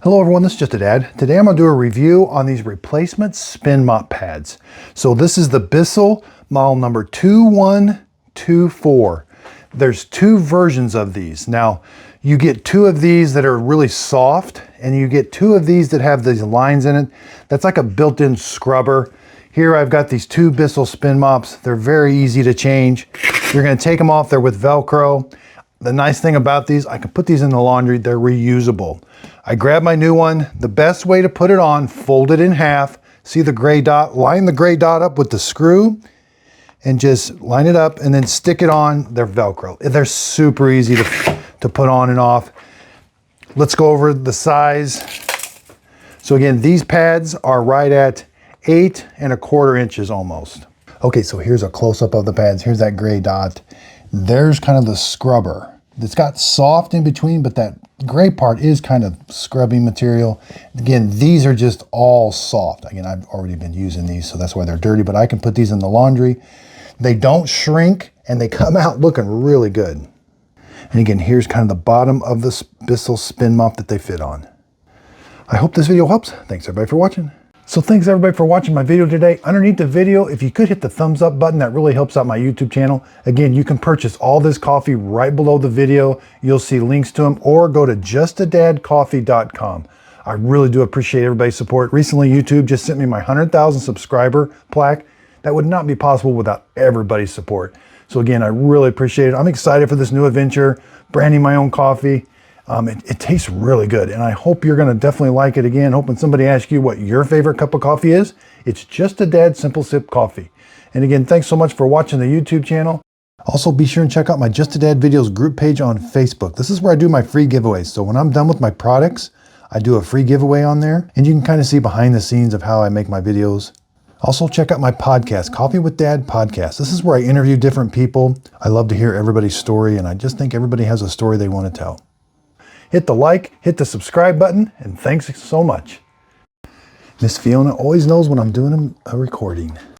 Hello everyone, this is Just a Dad. Today I'm going to do a review on these replacement spin mop pads. So this is the Bissell model number 2124. There's two versions of these. Now you get two of these that are really soft and you get two of these that have these lines in it. That's like a built-in scrubber. Here I've got these two Bissell spin mops. They're very easy to change. You're going to take them off there with Velcro. The nice thing about these, I can put these in the laundry, they're reusable. I grab my new one. The best way to put it on, fold it in half, see the gray dot, line the gray dot up with the screw and just line it up and then stick it on. They're Velcro. They're super easy to put on and off. Let's go over the size. So again, these pads are right at 8 1/4 inches almost. Okay, so here's a close-up of the pads. Here's that gray dot. There's kind of the scrubber. It's got soft in between, but that gray part is kind of scrubbing material. Again, these are just all soft. Again, I've already been using these, so that's why they're dirty, but I can put these in the laundry. They don't shrink, and they come out looking really good. And again, here's kind of the bottom of the Bissell spin mop that they fit on. I hope this video helps. Thanks everybody for watching. So thanks everybody for watching my video today. Underneath the video, if you could hit the thumbs up button, that really helps out my YouTube channel. Again, you can purchase all this coffee right below the video. You'll see links to them, or go to justadadcoffee.com. I really do appreciate everybody's support. Recently, YouTube just sent me my 100,000 subscriber plaque. That would not be possible without everybody's support. So again, I really appreciate it. I'm excited for this new adventure, branding my own coffee. It tastes really good, and I hope you're going to definitely like it. Again, hoping somebody asks you what your favorite cup of coffee is. It's Just a Dad Simple Sip Coffee. And again, thanks so much for watching the YouTube channel. Also, be sure and check out my Just a Dad Videos group page on Facebook. This is where I do my free giveaways. So when I'm done with my products, I do a free giveaway on there, and you can kind of see behind the scenes of how I make my videos. Also, check out my podcast, Coffee with Dad Podcast. This is where I interview different people. I love to hear everybody's story, and I just think everybody has a story they want to tell. Hit the like, hit the subscribe button, and thanks so much. Miss Fiona always knows when I'm doing a recording.